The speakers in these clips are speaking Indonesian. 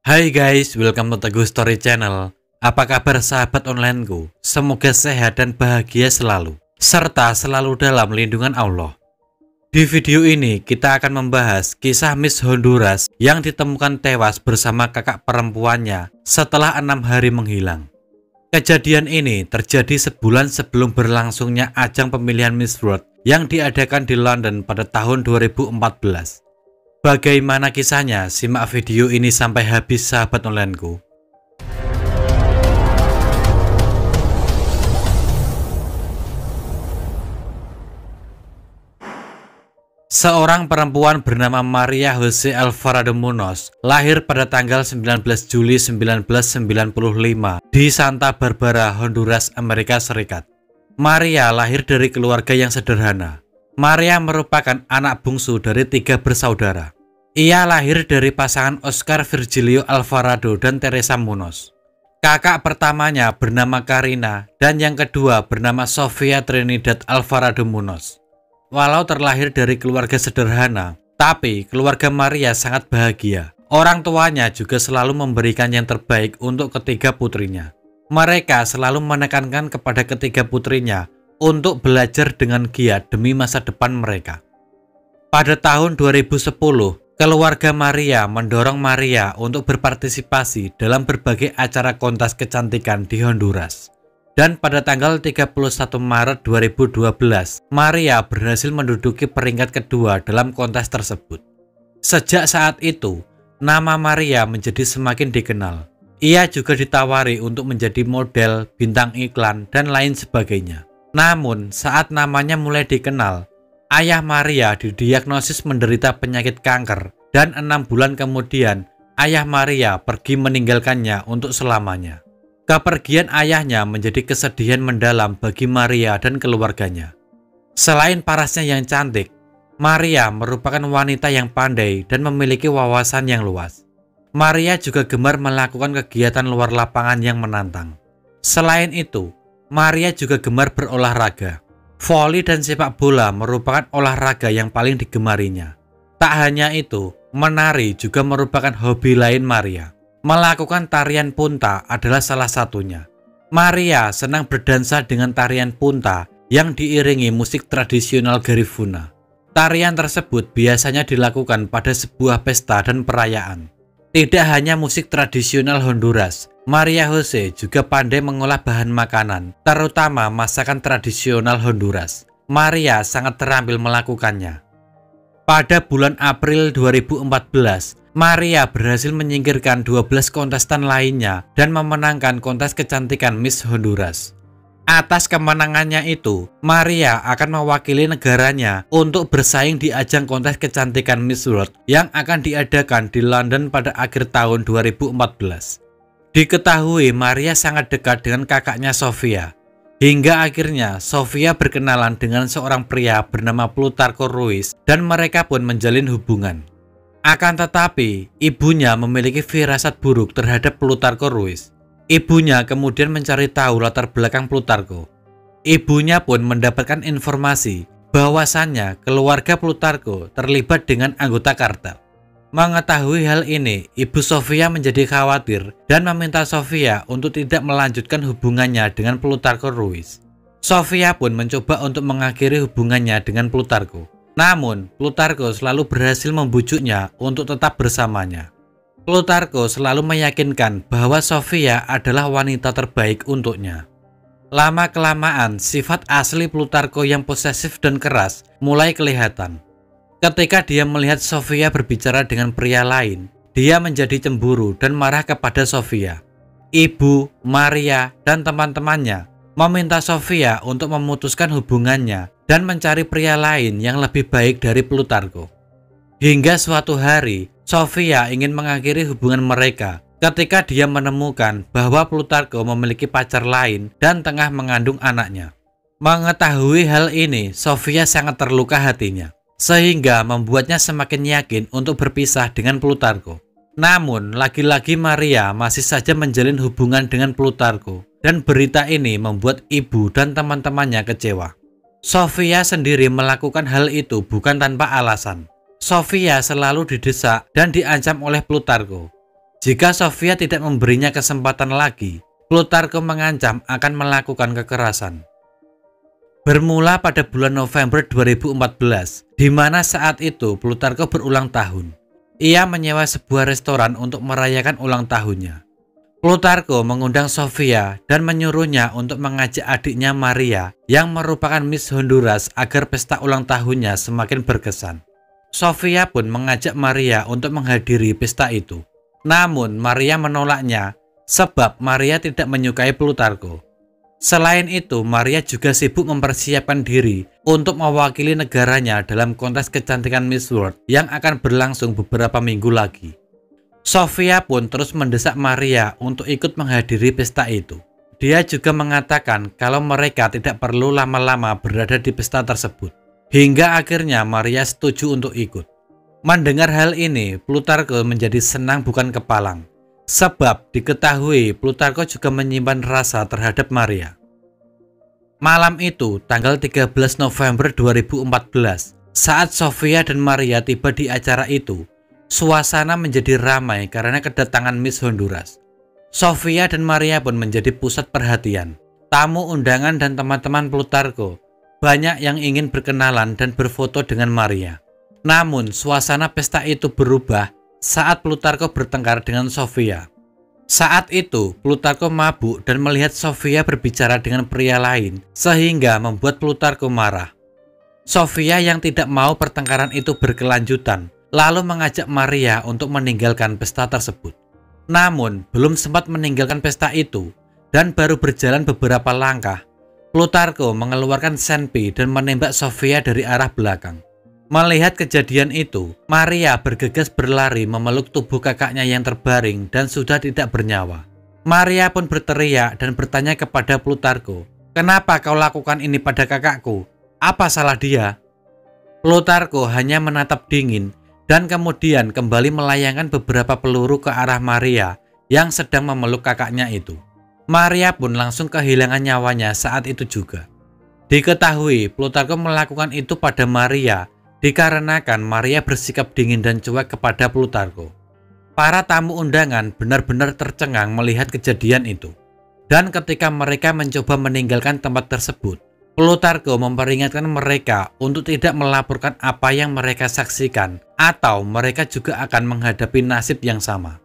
Hai guys, welcome to Teguh Story Channel. Apa kabar sahabat onlineku? Semoga sehat dan bahagia selalu, serta selalu dalam lindungan Allah. Di video ini kita akan membahas kisah Miss Honduras yang ditemukan tewas bersama kakak perempuannya setelah 6 hari menghilang. Kejadian ini terjadi sebulan sebelum berlangsungnya ajang pemilihan Miss World yang diadakan di London pada tahun 2014. Bagaimana kisahnya? Simak video ini sampai habis sahabat onlineku. Seorang perempuan bernama Maria Jose Alvarado Munoz lahir pada tanggal 19 Juli 1995 di Santa Barbara, Honduras, Amerika Serikat. Maria lahir dari keluarga yang sederhana. Maria merupakan anak bungsu dari 3 bersaudara. Ia lahir dari pasangan Oscar Virgilio Alvarado dan Teresa Munoz. Kakak pertamanya bernama Karina dan yang kedua bernama Sofia Trinidad Alvarado Munoz. Walau terlahir dari keluarga sederhana, tapi keluarga Maria sangat bahagia. Orang tuanya juga selalu memberikan yang terbaik untuk ketiga putrinya. Mereka selalu menekankan kepada ketiga putrinya untuk belajar dengan giat demi masa depan mereka. Pada tahun 2010, keluarga Maria mendorong Maria untuk berpartisipasi dalam berbagai acara kontes kecantikan di Honduras. Dan pada tanggal 31 Maret 2012, Maria berhasil menduduki peringkat kedua dalam kontes tersebut. Sejak saat itu, nama Maria menjadi semakin dikenal. Ia juga ditawari untuk menjadi model, bintang iklan, dan lain sebagainya. Namun, saat namanya mulai dikenal, ayah Maria didiagnosis menderita penyakit kanker dan 6 bulan kemudian ayah Maria pergi meninggalkannya untuk selamanya. Kepergian ayahnya menjadi kesedihan mendalam bagi Maria dan keluarganya. Selain parasnya yang cantik, Maria merupakan wanita yang pandai dan memiliki wawasan yang luas. Maria juga gemar melakukan kegiatan luar lapangan yang menantang. Selain itu, Maria juga gemar berolahraga. Voli dan sepak bola merupakan olahraga yang paling digemarinya. Tak hanya itu, menari juga merupakan hobi lain Maria. Melakukan tarian punta adalah salah satunya. Maria senang berdansa dengan tarian punta yang diiringi musik tradisional Garifuna. Tarian tersebut biasanya dilakukan pada sebuah pesta dan perayaan. Tidak hanya musik tradisional Honduras, Maria Jose juga pandai mengolah bahan makanan, terutama masakan tradisional Honduras. Maria sangat terampil melakukannya. Pada bulan April 2014, Maria berhasil menyingkirkan 12 kontestan lainnya dan memenangkan kontes kecantikan Miss Honduras. Atas kemenangannya itu, Maria akan mewakili negaranya untuk bersaing di ajang kontes kecantikan Miss World yang akan diadakan di London pada akhir tahun 2014. Diketahui Maria sangat dekat dengan kakaknya Sofia. Hingga akhirnya Sofia berkenalan dengan seorang pria bernama Plutarco Ruiz dan mereka pun menjalin hubungan. Akan tetapi, ibunya memiliki firasat buruk terhadap Plutarco Ruiz. Ibunya kemudian mencari tahu latar belakang Plutarco. Ibunya pun mendapatkan informasi bahwasannya keluarga Plutarco terlibat dengan anggota kartel. Mengetahui hal ini, Ibu Sofia menjadi khawatir dan meminta Sofia untuk tidak melanjutkan hubungannya dengan Plutarco Ruiz. Sofia pun mencoba untuk mengakhiri hubungannya dengan Plutarco. Namun, Plutarco selalu berhasil membujuknya untuk tetap bersamanya. Plutarco selalu meyakinkan bahwa Sofia adalah wanita terbaik untuknya. Lama-kelamaan, sifat asli Plutarco yang posesif dan keras mulai kelihatan. Ketika dia melihat Sofia berbicara dengan pria lain, dia menjadi cemburu dan marah kepada Sofia. Ibu, Maria, dan teman-temannya meminta Sofia untuk memutuskan hubungannya dan mencari pria lain yang lebih baik dari Plutarco. Hingga suatu hari, Sofia ingin mengakhiri hubungan mereka ketika dia menemukan bahwa Plutarco memiliki pacar lain dan tengah mengandung anaknya. Mengetahui hal ini, Sofia sangat terluka hatinya, sehingga membuatnya semakin yakin untuk berpisah dengan Plutarco. Namun, lagi-lagi Maria masih saja menjalin hubungan dengan Plutarco, dan berita ini membuat ibu dan teman-temannya kecewa. Sofia sendiri melakukan hal itu bukan tanpa alasan. Sofia selalu didesak dan diancam oleh Plutarco. Jika Sofia tidak memberinya kesempatan lagi, Plutarko mengancam akan melakukan kekerasan. Bermula pada bulan November 2014, di mana saat itu Plutarko berulang tahun. Ia menyewa sebuah restoran untuk merayakan ulang tahunnya. Plutarko mengundang Sofia dan menyuruhnya untuk mengajak adiknya Maria yang merupakan Miss Honduras agar pesta ulang tahunnya semakin berkesan. Sofia pun mengajak Maria untuk menghadiri pesta itu. Namun Maria menolaknya sebab Maria tidak menyukai Plutarko. Selain itu, Maria juga sibuk mempersiapkan diri untuk mewakili negaranya dalam kontes kecantikan Miss World yang akan berlangsung beberapa minggu lagi. Sofia pun terus mendesak Maria untuk ikut menghadiri pesta itu. Dia juga mengatakan kalau mereka tidak perlu lama-lama berada di pesta tersebut. Hingga akhirnya Maria setuju untuk ikut. Mendengar hal ini, Plutarko menjadi senang bukan kepalang. Sebab diketahui Plutarko juga menyimpan rasa terhadap Maria. Malam itu, tanggal 13 November 2014, saat Sofia dan Maria tiba di acara itu, suasana menjadi ramai karena kedatangan Miss Honduras. Sofia dan Maria pun menjadi pusat perhatian. Tamu undangan dan teman-teman Plutarko banyak yang ingin berkenalan dan berfoto dengan Maria. Namun, suasana pesta itu berubah saat Plutarko bertengkar dengan Sofia. Saat itu, Plutarko mabuk dan melihat Sofia berbicara dengan pria lain, sehingga membuat Plutarko marah. Sofia yang tidak mau pertengkaran itu berkelanjutan, lalu mengajak Maria untuk meninggalkan pesta tersebut. Namun, belum sempat meninggalkan pesta itu, dan baru berjalan beberapa langkah, Plutarko mengeluarkan senpi dan menembak Sofia dari arah belakang. Melihat kejadian itu, Maria bergegas berlari memeluk tubuh kakaknya yang terbaring dan sudah tidak bernyawa. Maria pun berteriak dan bertanya kepada Plutarko, "Kenapa kau lakukan ini pada kakakku? Apa salah dia?" Plutarko hanya menatap dingin dan kemudian kembali melayangkan beberapa peluru ke arah Maria yang sedang memeluk kakaknya itu. Maria pun langsung kehilangan nyawanya saat itu juga. Diketahui Plutarko melakukan itu pada Maria dikarenakan Maria bersikap dingin dan cuek kepada Plutarko. Para tamu undangan benar-benar tercengang melihat kejadian itu. Dan ketika mereka mencoba meninggalkan tempat tersebut, Plutarko memperingatkan mereka untuk tidak melaporkan apa yang mereka saksikan atau mereka juga akan menghadapi nasib yang sama.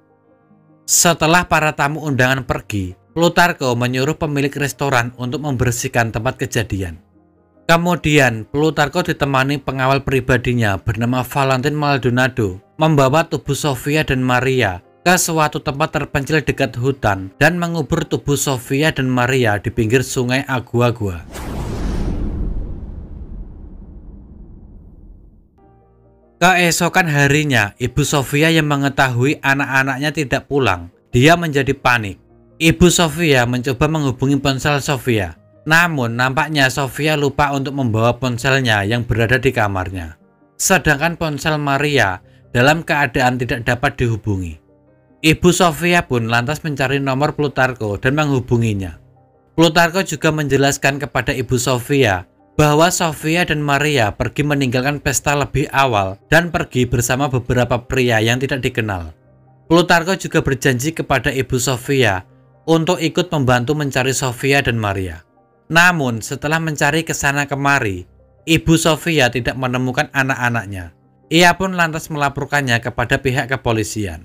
Setelah para tamu undangan pergi, Plutarko menyuruh pemilik restoran untuk membersihkan tempat kejadian. Kemudian, Plutarko ditemani pengawal pribadinya bernama Valentin Maldonado membawa tubuh Sofia dan Maria ke suatu tempat terpencil dekat hutan dan mengubur tubuh Sofia dan Maria di pinggir sungai Agua-Agua. Keesokan harinya, Ibu Sofia yang mengetahui anak-anaknya tidak pulang, dia menjadi panik. Ibu Sofia mencoba menghubungi ponsel Sofia. Namun nampaknya Sofia lupa untuk membawa ponselnya yang berada di kamarnya. Sedangkan ponsel Maria dalam keadaan tidak dapat dihubungi. Ibu Sofia pun lantas mencari nomor Plutarko dan menghubunginya. Plutarko juga menjelaskan kepada Ibu Sofia bahwa Sofia dan Maria pergi meninggalkan pesta lebih awal dan pergi bersama beberapa pria yang tidak dikenal. Plutarko juga berjanji kepada Ibu Sofia untuk ikut membantu mencari Sofia dan Maria. Namun setelah mencari ke sana kemari, Ibu Sofia tidak menemukan anak-anaknya. Ia pun lantas melaporkannya kepada pihak kepolisian.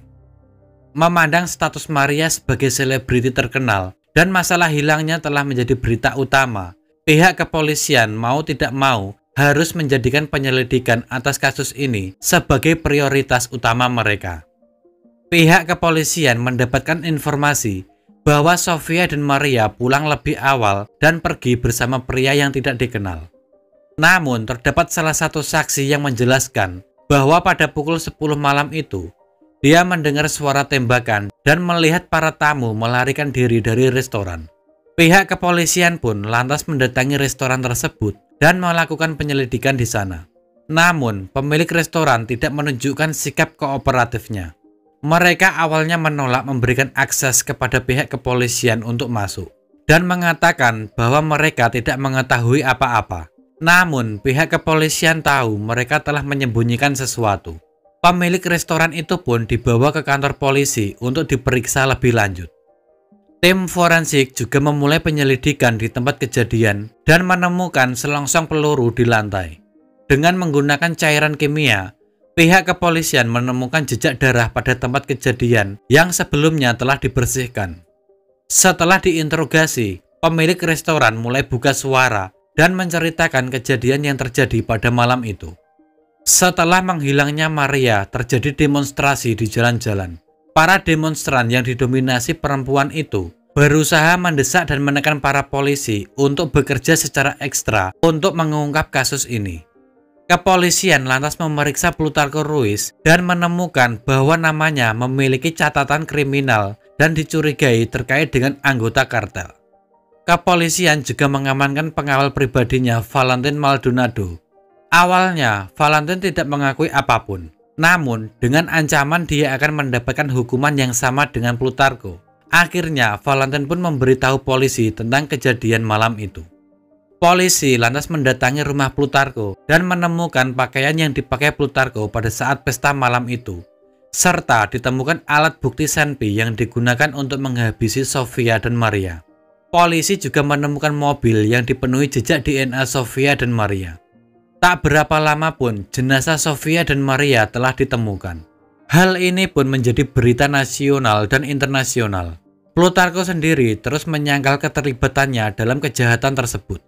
Memandang status Maria sebagai selebriti terkenal dan masalah hilangnya telah menjadi berita utama, pihak kepolisian mau tidak mau harus menjadikan penyelidikan atas kasus ini sebagai prioritas utama mereka. Pihak kepolisian mendapatkan informasi bahwa Sofia dan Maria pulang lebih awal dan pergi bersama pria yang tidak dikenal. Namun terdapat salah satu saksi yang menjelaskan bahwa pada pukul 10 malam itu, dia mendengar suara tembakan dan melihat para tamu melarikan diri dari restoran. Pihak kepolisian pun lantas mendatangi restoran tersebut dan melakukan penyelidikan di sana. Namun pemilik restoran tidak menunjukkan sikap kooperatifnya. Mereka awalnya menolak memberikan akses kepada pihak kepolisian untuk masuk dan mengatakan bahwa mereka tidak mengetahui apa-apa. Namun pihak kepolisian tahu mereka telah menyembunyikan sesuatu. Pemilik restoran itu pun dibawa ke kantor polisi untuk diperiksa lebih lanjut. Tim forensik juga memulai penyelidikan di tempat kejadian dan menemukan selongsong peluru di lantai. Dengan menggunakan cairan kimia, pihak kepolisian menemukan jejak darah pada tempat kejadian yang sebelumnya telah dibersihkan. Setelah diinterogasi, pemilik restoran mulai buka suara dan menceritakan kejadian yang terjadi pada malam itu. Setelah menghilangnya Maria, terjadi demonstrasi di jalan-jalan. Para demonstran yang didominasi perempuan itu berusaha mendesak dan menekan para polisi untuk bekerja secara ekstra untuk mengungkap kasus ini. Kepolisian lantas memeriksa Plutarco Ruiz dan menemukan bahwa namanya memiliki catatan kriminal dan dicurigai terkait dengan anggota kartel. Kepolisian juga mengamankan pengawal pribadinya, Valentin Maldonado. Awalnya, Valentin tidak mengakui apapun. Namun, dengan ancaman dia akan mendapatkan hukuman yang sama dengan Plutarco. Akhirnya, Valentin pun memberitahu polisi tentang kejadian malam itu. Polisi lantas mendatangi rumah Plutarco dan menemukan pakaian yang dipakai Plutarco pada saat pesta malam itu, serta ditemukan alat bukti senpi yang digunakan untuk menghabisi Sofia dan Maria. Polisi juga menemukan mobil yang dipenuhi jejak DNA Sofia dan Maria. Tak berapa lama pun jenazah Sofia dan Maria telah ditemukan. Hal ini pun menjadi berita nasional dan internasional. Plutarco sendiri terus menyangkal keterlibatannya dalam kejahatan tersebut.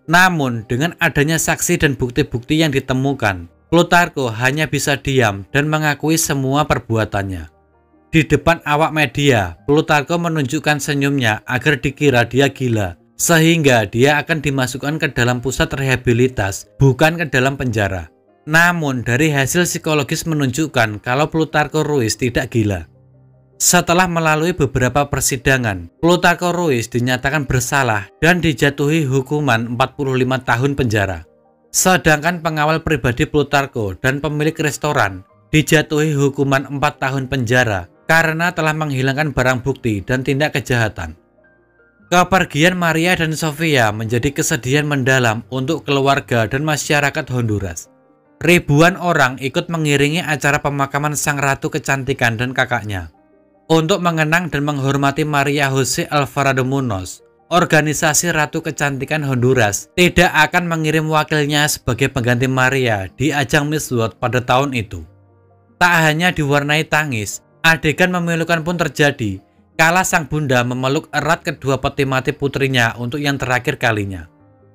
Namun dengan adanya saksi dan bukti-bukti yang ditemukan, Plutarco hanya bisa diam dan mengakui semua perbuatannya. Di depan awak media, Plutarco menunjukkan senyumnya agar dikira dia gila, sehingga dia akan dimasukkan ke dalam pusat rehabilitas, bukan ke dalam penjara. Namun dari hasil psikologis menunjukkan kalau Plutarco Ruiz tidak gila. Setelah melalui beberapa persidangan, Plutarco Ruiz dinyatakan bersalah dan dijatuhi hukuman 45 tahun penjara. Sedangkan pengawal pribadi Plutarco dan pemilik restoran dijatuhi hukuman 4 tahun penjara karena telah menghilangkan barang bukti dan tindak kejahatan. Kepergian Maria dan Sofia menjadi kesedihan mendalam untuk keluarga dan masyarakat Honduras. Ribuan orang ikut mengiringi acara pemakaman sang ratu kecantikan dan kakaknya. Untuk mengenang dan menghormati Maria Jose Alvarado Munoz, organisasi Ratu Kecantikan Honduras tidak akan mengirim wakilnya sebagai pengganti Maria di ajang Miss World pada tahun itu. Tak hanya diwarnai tangis, adegan memilukan pun terjadi kala sang bunda memeluk erat kedua peti mati putrinya untuk yang terakhir kalinya.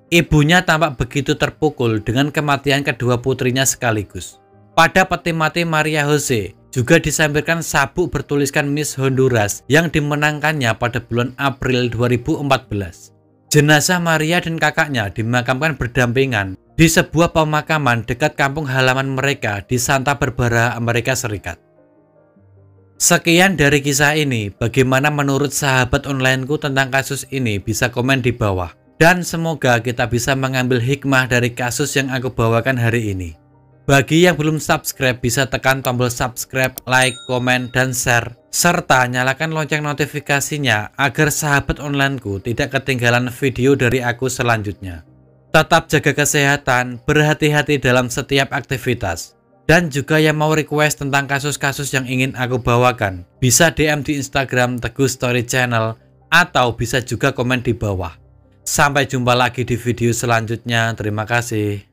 Ibunya tampak begitu terpukul dengan kematian kedua putrinya sekaligus. Pada peti mati Maria Jose juga disampaikan sabuk bertuliskan Miss Honduras yang dimenangkannya pada bulan April 2014. Jenazah Maria dan kakaknya dimakamkan berdampingan di sebuah pemakaman dekat kampung halaman mereka di Santa Barbara, Amerika Serikat. Sekian dari kisah ini. Bagaimana menurut sahabat onlineku tentang kasus ini? Bisa komen di bawah. Dan semoga kita bisa mengambil hikmah dari kasus yang aku bawakan hari ini. Bagi yang belum subscribe, bisa tekan tombol subscribe, like, komen, dan share. Serta nyalakan lonceng notifikasinya agar sahabat onlineku tidak ketinggalan video dari aku selanjutnya. Tetap jaga kesehatan, berhati-hati dalam setiap aktivitas. Dan juga yang mau request tentang kasus-kasus yang ingin aku bawakan, bisa DM di Instagram Teguh Story Channel atau bisa juga komen di bawah. Sampai jumpa lagi di video selanjutnya. Terima kasih.